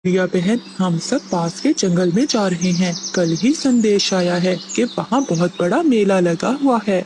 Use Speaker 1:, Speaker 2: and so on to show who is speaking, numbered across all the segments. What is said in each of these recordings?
Speaker 1: प्रिया बहन, हम सब पास के जंगल में जा रहे हैं। कल ही संदेश आया है कि वहाँ बहुत बड़ा मेला लगा हुआ है।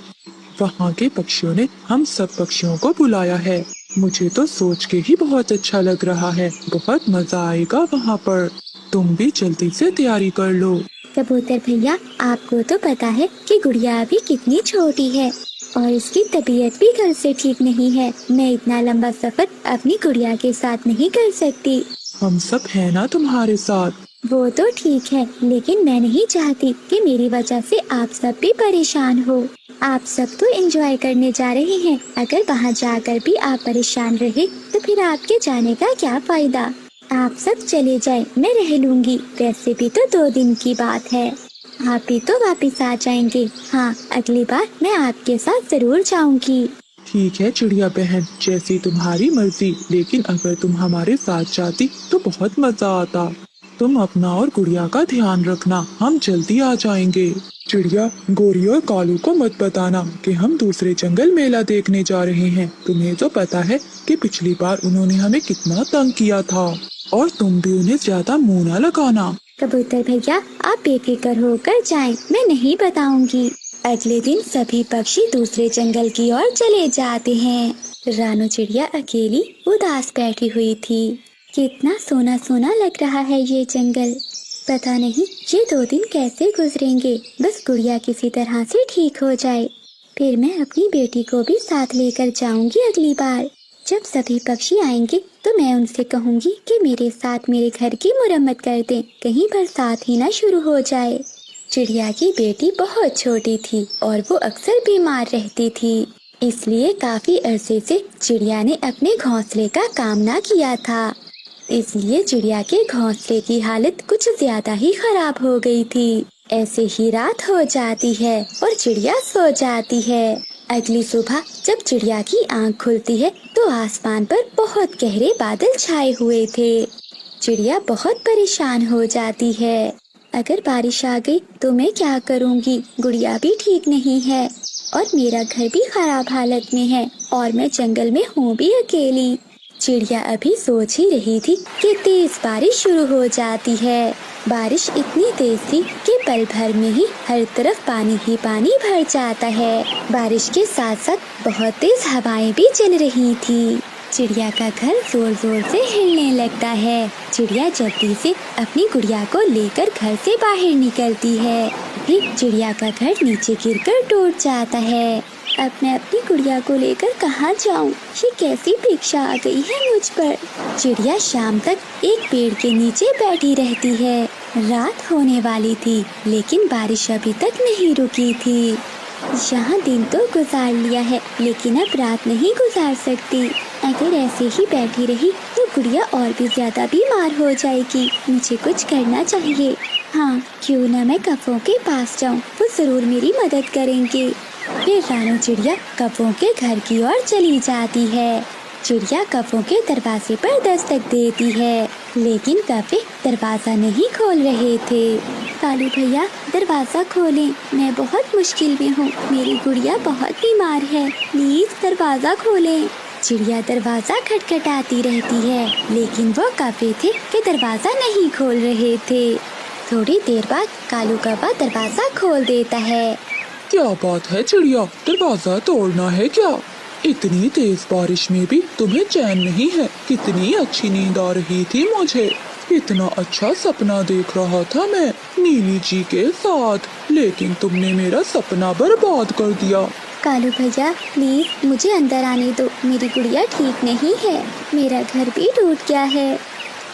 Speaker 1: वहाँ के पक्षियों ने हम सब पक्षियों को बुलाया है। मुझे तो सोच के ही बहुत अच्छा लग रहा है। बहुत मजा आएगा वहाँ पर। तुम भी जल्दी से तैयारी कर लो।
Speaker 2: कबूतर भैया, आपको तो पता है कि गुड़िया अभी कितनी छोटी है और इसकी तबीयत भी कल से ठीक नहीं है। मैं इतना लंबा सफर अपनी गुड़िया के साथ नहीं कर सकती।
Speaker 1: हम सब है ना तुम्हारे साथ।
Speaker 2: वो तो ठीक है, लेकिन मैं नहीं चाहती कि मेरी वजह से आप सब भी परेशान हो। आप सब तो एंजॉय करने जा रहे हैं। अगर वहाँ जाकर भी आप परेशान रहे तो फिर आपके जाने का क्या फायदा। आप सब चले जाएं, मैं रह लूंगी। वैसे भी तो 2 दिन की बात है। आप भी तो वापस आ जाएंगे। हाँ, अगली बार मैं आपके साथ जरूर जाऊंगी।
Speaker 1: ठीक है चिड़िया बहन, जैसी तुम्हारी मर्जी। लेकिन अगर तुम हमारे साथ जाती तो बहुत मजा आता। तुम अपना और गुड़िया का ध्यान रखना। हम जल्दी आ जाएंगे। चिड़िया, गोरी और कालू को मत बताना कि हम दूसरे जंगल मेला देखने जा रहे हैं। तुम्हें तो पता है कि पिछली बार उन्होंने हमें कितना तंग किया था। और तुम भी उन्हें ज्यादा मुंह न लगाना।
Speaker 2: कबूतर भैया, आप बेफिक्र होकर जाएं, मैं नहीं बताऊंगी। अगले दिन सभी पक्षी दूसरे जंगल की ओर चले जाते हैं। रानू चिड़िया अकेली उदास बैठी हुई थी। कितना सोना सोना लग रहा है ये जंगल। पता नहीं ये 2 दिन कैसे गुजरेंगे। बस गुड़िया किसी तरह से ठीक हो जाए, फिर मैं अपनी बेटी को भी साथ लेकर जाऊंगी अगली बार। जब सभी पक्षी आएंगे तो मैं उनसे कहूंगी कि मेरे साथ मेरे घर की मुरम्मत कर दें, कहीं बरसात ही ना शुरू हो जाए। चिड़िया की बेटी बहुत छोटी थी और वो अक्सर बीमार रहती थी, इसलिए काफी अरसे से चिड़िया ने अपने घोंसले का काम ना किया था। इसलिए चिड़िया के घोंसले की हालत कुछ ज्यादा ही खराब हो गई थी। ऐसे ही रात हो जाती है और चिड़िया सो जाती है। अगली सुबह जब चिड़िया की आंख खुलती है तो आसमान पर बहुत गहरे बादल छाए हुए थे। चिड़िया बहुत परेशान हो जाती है। अगर बारिश आ गई तो मैं क्या करूँगी। गुड़िया भी ठीक नहीं है और मेरा घर भी खराब हालत में है और मैं जंगल में हूँ भी अकेली। चिड़िया अभी सोच ही रही थी कि तेज बारिश शुरू हो जाती है। बारिश इतनी तेज थी कि पल भर में ही हर तरफ पानी ही पानी भर जाता है। बारिश के साथ साथ बहुत तेज हवाएं भी चल रही थी। चिड़िया का घर जोर जोर से हिलने लगता है। चिड़िया जल्दी से अपनी गुड़िया को लेकर घर से बाहर निकलती है। फिर चिड़िया का घर नीचे गिरकर टूट जाता है। अब मैं अपनी गुड़िया को लेकर कहाँ जाऊँ? ये कैसी भिक्षा आ गई है मुझ पर। चिड़िया शाम तक एक पेड़ के नीचे बैठी रहती है। रात होने वाली थी लेकिन बारिश अभी तक नहीं रुकी थी। यहाँ दिन तो गुजार लिया है लेकिन अब रात नहीं गुजार सकती। अगर ऐसे ही बैठी रही तो गुड़िया और भी ज्यादा बीमार हो जाएगी। मुझे कुछ करना चाहिए। हाँ, क्यों न मैं कौवों के पास जाऊँ, वो जरूर मेरी मदद करेंगे। फिर रानू चिड़िया कौवों के घर की ओर चली जाती है। चिड़िया कौवों के दरवाजे पर दस्तक देती है लेकिन कौवे दरवाजा नहीं खोल रहे थे। कालू भैया, दरवाजा खोलें, मैं बहुत मुश्किल में हूँ। मेरी गुड़िया बहुत बीमार है, प्लीज दरवाजा खोलें। चिड़िया दरवाजा खटखटाती रहती है लेकिन वो कौवे थे कि दरवाजा नहीं खोल रहे थे। थोड़ी देर बाद कालू कौवा दरवाजा खोल देता है।
Speaker 1: क्या बात है चिड़िया, दरवाजा तोड़ना है क्या? इतनी तेज बारिश में भी तुम्हें चैन नहीं है। कितनी अच्छी नींद आ रही थी मुझे। इतना अच्छा सपना देख रहा था मैं नीली जी के साथ, लेकिन तुमने मेरा सपना बर्बाद कर दिया।
Speaker 2: कालू भैया, प्लीज मुझे अंदर आने दो। मेरी गुड़िया ठीक नहीं है, मेरा घर भी टूट गया है।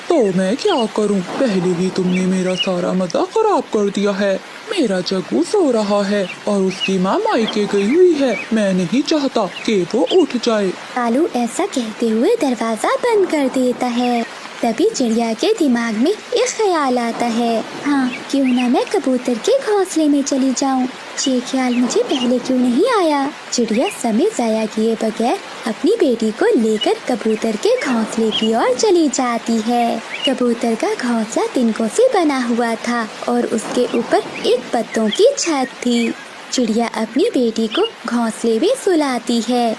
Speaker 1: तो मैं क्या करूं? पहले ही तुमने मेरा सारा मजा खराब कर दिया है। मेरा जग्गू सो रहा है और उसकी माँ मायके गई हुई है। मैं नहीं चाहता कि वो उठ जाए।
Speaker 2: कालू ऐसा कहते हुए दरवाजा बंद कर देता है। तभी चिड़िया के दिमाग में एक ख्याल आता है। हाँ, क्यों ना मैं कबूतर के घोंसले में चली जाऊँ। ये ख्याल मुझे पहले क्यों नहीं आया। चिड़िया समय जाया किए बगैर अपनी बेटी को लेकर कबूतर के घोंसले की ओर चली जाती है। कबूतर का घोंसला तिनकों से बना हुआ था और उसके ऊपर एक पत्तों की छत थी। चिड़िया अपनी बेटी को घोंसले में सुलाती है।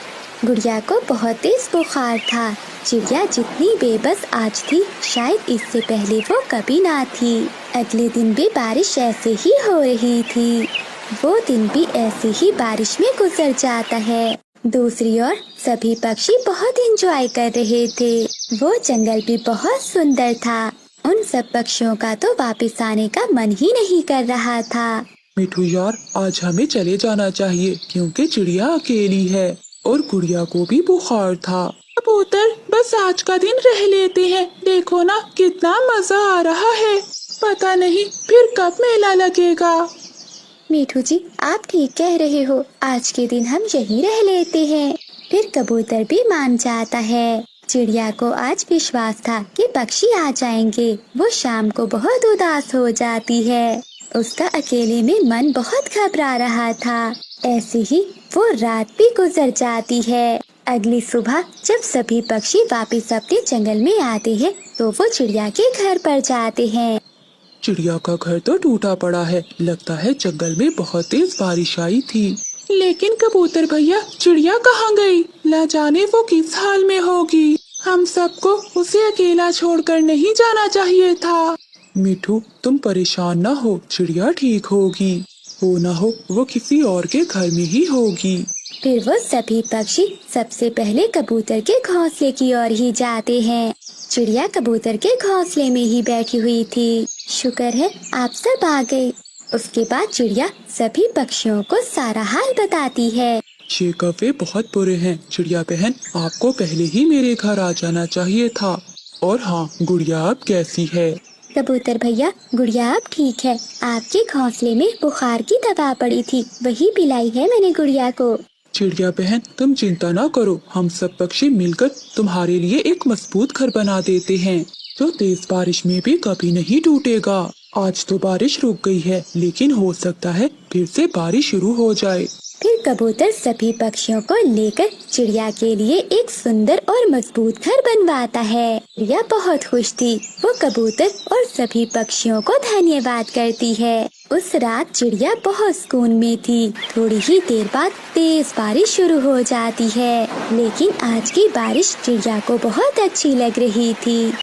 Speaker 2: गुड़िया को बहुत तेज बुखार था चिड़िया जितनी बेबस आज थी, शायद इससे पहले वो कभी ना थी। अगले दिन भी बारिश ऐसे ही हो रही थी। वो दिन भी ऐसे ही बारिश में गुजर जाता है। दूसरी ओर सभी पक्षी बहुत एंजॉय कर रहे थे। वो जंगल भी बहुत सुंदर था। उन सब पक्षियों का तो वापस आने का मन ही नहीं कर रहा था।
Speaker 1: मिठू यार, आज हमें चले जाना चाहिए क्योंकि चिड़िया अकेली है और गुड़िया को भी बुखार था। कबूतर, बस आज का दिन रह लेते हैं। देखो ना कितना मजा आ रहा है। पता नहीं फिर कब मेला लगेगा।
Speaker 2: मीठू जी, आप ठीक कह रहे हो। आज के दिन हम यहीं रह लेते हैं। फिर कबूतर भी मान जाता है। चिड़िया को आज विश्वास था कि पक्षी आ जाएंगे। वो शाम को बहुत उदास हो जाती है। उसका अकेले में मन बहुत घबरा रहा था। ऐसे ही वो रात भी गुजर जाती है। अगली सुबह जब सभी पक्षी वापस अपने जंगल में आते हैं, तो वो चिड़िया के घर पर जाते हैं।
Speaker 1: चिड़िया का घर तो टूटा पड़ा है। लगता है जंगल में बहुत तेज बारिश आई थी। लेकिन कबूतर भैया, चिड़िया कहाँ गई? न जाने वो किस हाल में होगी। हम सबको उसे अकेला छोड़कर नहीं जाना चाहिए था। मिठू, तुम परेशान न हो, चिड़िया ठीक होगी। हो न हो वो किसी और के घर में ही होगी।
Speaker 2: फिर वो सभी पक्षी सबसे पहले कबूतर के घोंसले की ओर ही जाते हैं। चिड़िया कबूतर के घोंसले में ही बैठी हुई थी। शुक्र है आप सब आ गए। उसके बाद चिड़िया सभी पक्षियों को सारा हाल बताती है।
Speaker 1: ये कौवे बहुत बुरे हैं। चिड़िया बहन, आपको पहले ही मेरे घर आ जाना चाहिए था। और हाँ, गुड़िया अब कैसी है?
Speaker 2: कबूतर भैया, गुड़िया अब ठीक है। आपके घोंसले में बुखार की दवा पड़ी थी, वही पिलाई है मैंने गुड़िया को।
Speaker 1: चिड़िया बहन, तुम चिंता ना करो। हम सब पक्षी मिलकर तुम्हारे लिए एक मजबूत घर बना देते हैं, जो तेज बारिश में भी कभी नहीं टूटेगा। आज तो बारिश रुक गई है, लेकिन हो सकता है फिर से बारिश शुरू हो जाए।
Speaker 2: फिर कबूतर सभी पक्षियों को लेकर चिड़िया के लिए एक सुंदर और मजबूत घर बनवाता है। चिड़िया बहुत खुश थी। वो कबूतर और सभी पक्षियों को धन्यवाद करती है। उस रात चिड़िया बहुत सुकून में थी। थोड़ी ही देर बाद तेज बारिश शुरू हो जाती है, लेकिन आज की बारिश चिड़िया को बहुत अच्छी लग रही थी।